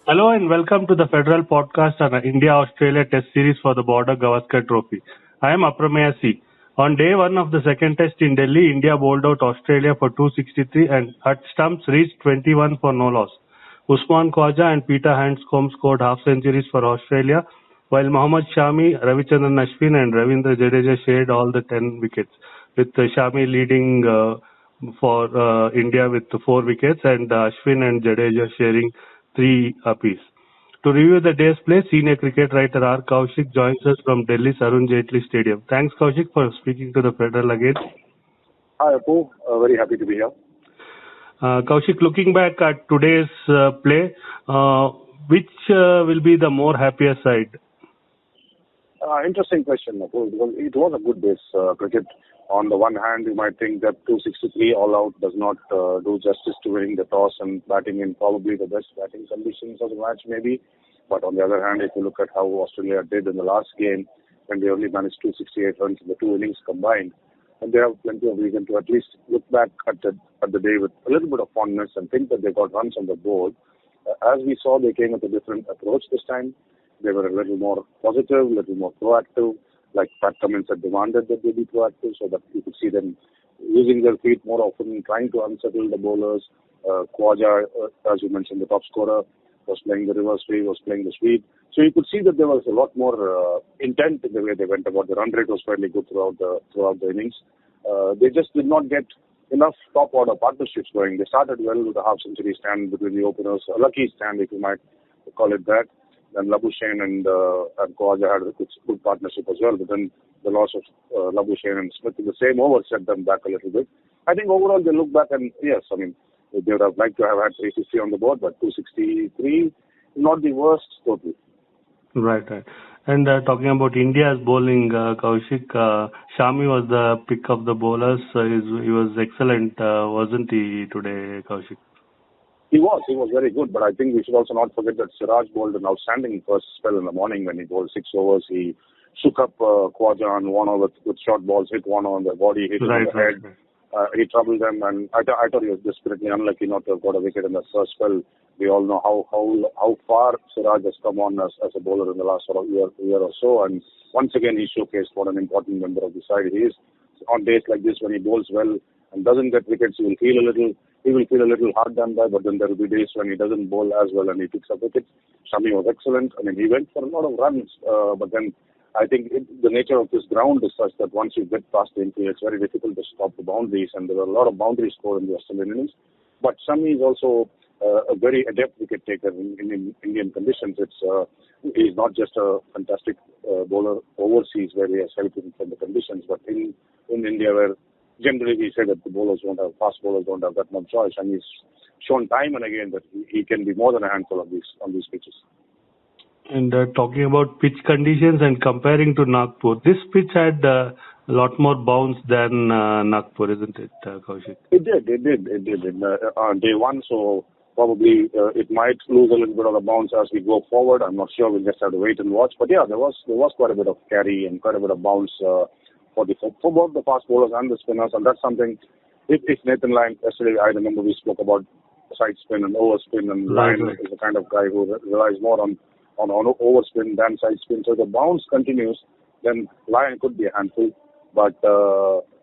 Hello and welcome to the Federal podcast on India-Australia Test Series for the Border Gavaskar Trophy. I am Aprameya C. On day one of the second test in Delhi, India bowled out Australia for 263 and at stumps reached 21 for no loss. Usman Khawaja and Peter Handscomb scored half centuries for Australia, while Mohammad Shami, Ravichandran Ashwin and Ravindra Jadeja shared all the 10 wickets, with Shami leading for India with 4 wickets and Ashwin and Jadeja sharing 3 apiece. To review the day's play, senior cricket writer R Kaushik joins us from Delhi's Arun Jaitley Stadium. Thanks, Kaushik, for speaking to the Federal again. Hi, Apu. Very happy to be here. Kaushik, looking back at today's play, which will be the more happier side? Interesting question, Apu, because it was a good day's cricket. On the one hand, you might think that 263 all out does not do justice to winning the toss and batting in probably the best batting conditions of the match, maybe. But on the other hand, if you look at how Australia did in the last game, when they only managed 268 runs in the 2 innings combined, and they have plenty of reason to at least look back at the day with a little bit of fondness and think that they got runs on the board. As we saw, they came with a different approach this time. They were a little more positive, a little more proactive. Like Pat Cummins had demanded that they be proactive so that you could see them using their feet more often, trying to unsettle the bowlers. Khawaja, as you mentioned, the top scorer, was playing the reverse sweep, was playing the sweep. So you could see that there was a lot more intent in the way they went about. The run rate was fairly good throughout the innings. They just did not get enough top order partnerships going. They started well with a half century stand between the openers, a lucky stand if you might call it that. And Labuschagne and Khawaja had a good partnership as well. But then the loss of Labuschagne and Smith in the same over set them back a little bit. I think overall they look back and yes, I mean, they would have liked to have had 360 on the board, but 263, not the worst totally. Right. And talking about India's bowling, Kaushik, Shami was the pick of the bowlers. He was excellent, wasn't he, today, Kaushik? He was very good, but I think we should also not forget that Siraj bowled an outstanding first spell in the morning when he bowled 6 overs. He shook up Khawaja on one over with short balls, hit one on the body, hit on the head. He troubled them, and I thought he was desperately unlucky not to have got a wicket in the first spell. We all know how far Siraj has come on as a bowler in the last sort of year or so, and once again he showcased what an important member of the side he is. On days like this when he bowls well and doesn't get wickets, he will feel a little hard done by, but then there will be days when he doesn't bowl as well and he picks up wickets. Shami was excellent. I mean, he went for a lot of runs, but then I think the nature of this ground is such that once you get past the infield, it's very difficult to stop the boundaries, and there were a lot of boundaries scored in the Australian innings. But Shami is also a very adept wicket taker in Indian conditions. He's not just a fantastic bowler overseas where he has helped him from the conditions, but in India where generally we say that the fast bowlers don't have that much choice, and he's shown time and again that he can be more than a handful on these pitches. And talking about pitch conditions and comparing to Nagpur, this pitch had a lot more bounce than Nagpur, isn't it, Kaushik? It did on day one, so probably it might lose a little bit of the bounce as we go forward. I'm not sure. We'll just have to wait and watch. But yeah, there was quite a bit of carry and quite a bit of bounce for both the fast bowlers and the spinners, and that's something. If Nathan Lyon yesterday, I remember we spoke about side spin and overspin, and Lyon is the kind of guy who relies more on overspin than side spin. So the bounce continues, then Lyon could be a handful. But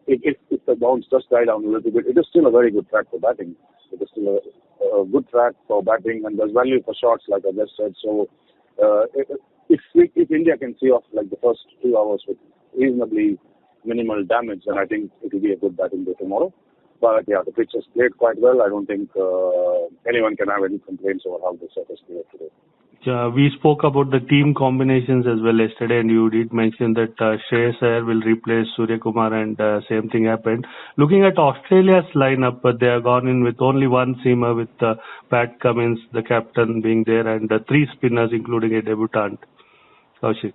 if the bounce does die down a little bit, it is still a very good track for batting. It is still a good track for batting, and there's value for shots, like I just said. So if India can see off like the first 2 hours with reasonably minimal damage, then I think it will be a good batting day tomorrow. But yeah, the pitch has played quite well. I don't think anyone can have any complaints over how the set has played today. We spoke about the team combinations as well yesterday, and you did mention that Shreyas Iyer will replace Surya Kumar, and same thing happened. Looking at Australia's lineup, they have gone in with only one seamer, with Pat Cummins, the captain, being there, and 3 spinners, including a debutant. Kaushik.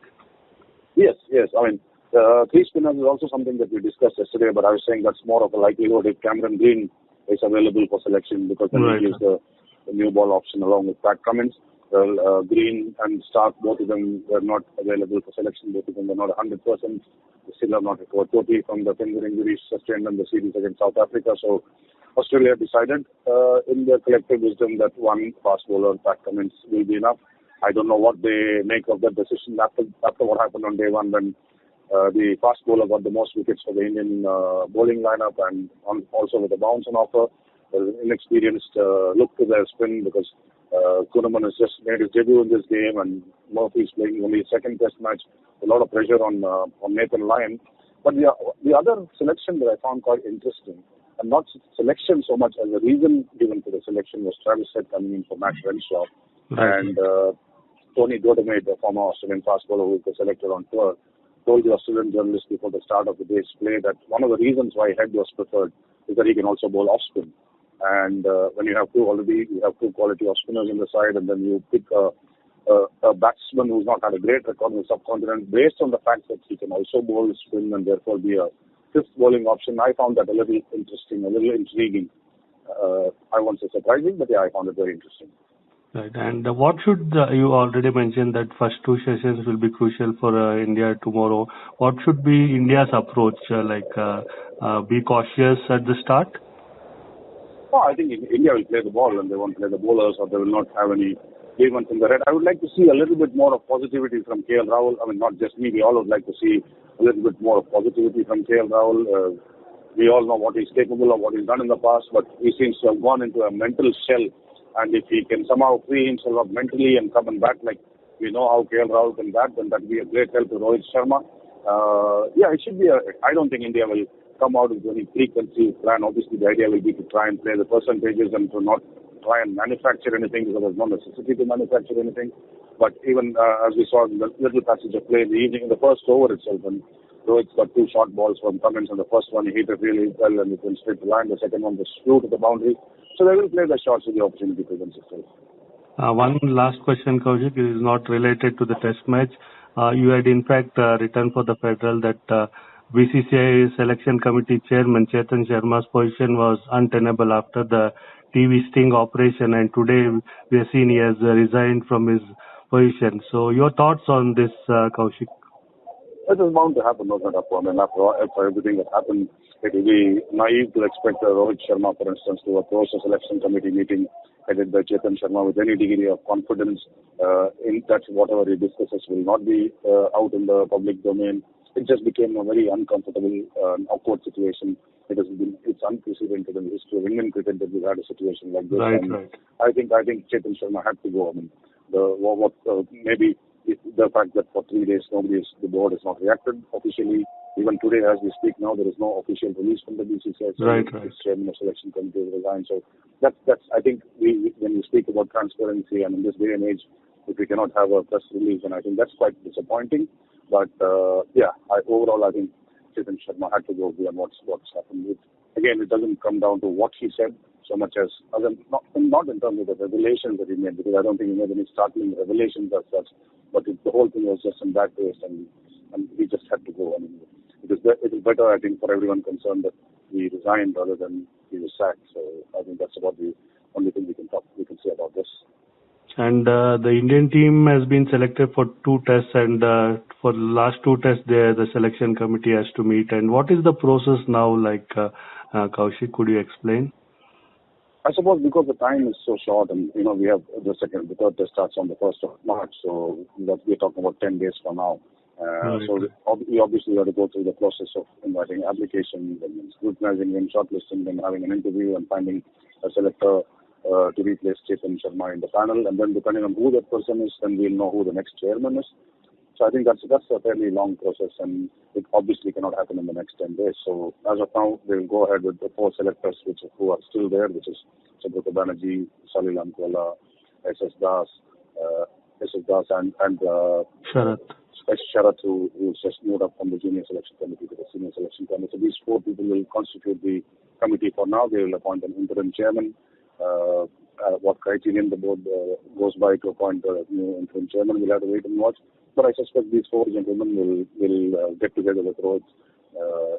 Yes. I mean, 3 spinners is also something that we discussed yesterday, but I was saying that's more of a likelihood if Cameron Green is available for selection, because then he gives the new ball option along with Pat Cummins. Well, Green and Stark, both of them were not available for selection. Both of them were not 100%. They still have not recovered totally from the finger injuries sustained in the series against South Africa. So Australia decided in their collective wisdom that one fast bowler, Pat Cummins, will be enough. I don't know what they make of that decision after what happened on day one when the fast bowler got the most wickets for the Indian bowling lineup, and also with the bounce on offer. There's an inexperienced look to their spin because Kunaman has just made his debut in this game, and Murphy's playing only a second test match. A lot of pressure on Nathan Lyon. But the other selection that I found quite interesting, and not selection so much as a reason given for the selection, was Travis Head coming in for Matt Renshaw. Right. And Tony Dodemaide, the former Australian fast bowler who is the selector on tour, told the Australian journalist before the start of the day's play that one of the reasons why Head was preferred is that he can also bowl off spin. And when you have two quality off spinners in the side, and then you pick a batsman who's not had a great record in the subcontinent, based on the fact that he can also bowl spin and therefore be a fifth bowling option, I found that a little interesting, a little intriguing. I won't say surprising, but yeah, I found it very interesting. Right. And what should, you already mentioned that first two sessions will be crucial for India tomorrow. What should be India's approach? Be cautious at the start? Oh, I think India will play the ball and they won't play the bowlers, or they will not have any demons in the red. I would like to see a little bit more of positivity from KL Rahul. I mean, not just me, we all would like to see a little bit more of positivity from KL Rahul. We all know what he's capable of, what he's done in the past, but he seems to have gone into a mental shell. And if he can somehow free himself up mentally and come and bat like we know how KL Rahul can bat, then that would be a great help to Rohit Sharma. It should be I don't think India will come out with any preconceived plan. Obviously, the idea will be to try and play the percentages and to not try and manufacture anything, because there's no necessity to manufacture anything. But even as we saw in the little passage of play in the evening, in the first over itself, and Rohit's got two short balls from Cummins, and the first one he hit it really well and it went straight to line. The second one just flew to the boundary. So they will play the shots with the opportunity presents itself. One last question, Kaushik, is not related to the test match. You had in fact written for the Federal that BCCI selection committee chairman Chetan Sharma's position was untenable after the TV sting operation, and today we have seen he has resigned from his position. So your thoughts on this, Kaushik? It is bound to happen, wasn't it? I mean, after everything that happened, it will be naive to expect Rohit Sharma, for instance, to approach a selection committee meeting headed by Chetan Sharma with any degree of confidence in that whatever he discusses will not be out in the public domain. It just became a very uncomfortable, awkward situation. It's unprecedented in the history of Indian cricket that we've had a situation like this. Right. I think Chetan Sharma had to go. I mean, maybe the fact that for 3 days the board has not reacted officially. Even today, as we speak now, there is no official release from the BCCI. Right. The chairman of selection committee has resigned. So that's I think when we speak about transparency, and in this day and age, if we cannot have a press release, and I think that's quite disappointing. But overall, I think Chetan Sharma had to go beyond what's happened. Again, it doesn't come down to what he said so much as not in terms of the revelations that he made, because I don't think he made any startling revelations as such. But the whole thing was just in bad taste, and he just had to go. I mean, it is better, I think, for everyone concerned that he resigned rather than he was sacked. So I think that's about the only thing we can say about this. And the Indian team has been selected for 2 tests, and for the last 2 tests, the selection committee has to meet. And what is the process now like, Kaushik? Could you explain? I suppose because the time is so short, and we have the third test starts on the 1st of March, so we're talking about 10 days from now. So we obviously have to go through the process of inviting applications and scrutinizing them, shortlisting them, having an interview, and finding a selector to replace Chetan Sharma in the panel. And then depending on who that person is, then we'll know who the next chairman is. So I think that's a fairly long process, and it obviously cannot happen in the next 10 days. So as of now, we'll go ahead with the 4 selectors who are still there, which is Subrata Banerjee, Salil Ankwala, SS Das, and Sharath, who's just moved up from the junior selection committee to the senior selection committee. So these 4 people will constitute the committee for now. They will appoint an interim chairman. What criterion the board goes by to appoint a new interim chairman, we'll have to wait and watch. But I suspect these 4 gentlemen will get together with Rohit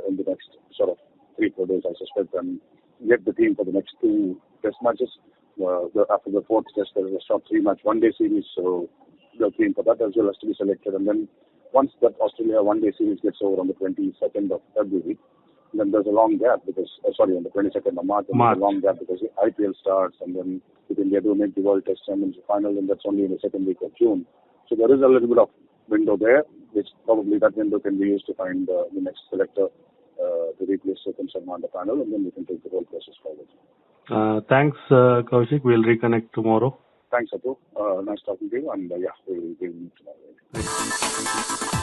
in the next sort of 3-4 days, I suspect, and get the team for the next 2 test matches. After the 4th test, there is a short 3-match one-day series, so the team for that as well has to be selected. And then once that Australia one-day series gets over on the 22nd of February, Then there's a long gap because, on the 22nd of March, and there's a long gap because the IPL starts, and then if India do make the World Test Championship final, then that's only in the second week of June. So there is a little bit of window there, which probably that window can be used to find the next selector to replace Chetan Sharma on the panel, and then we can take the whole process forward. Thanks, Kaushik. We'll reconnect tomorrow. Thanks, Apu. Nice talking to you, and we'll meet tomorrow.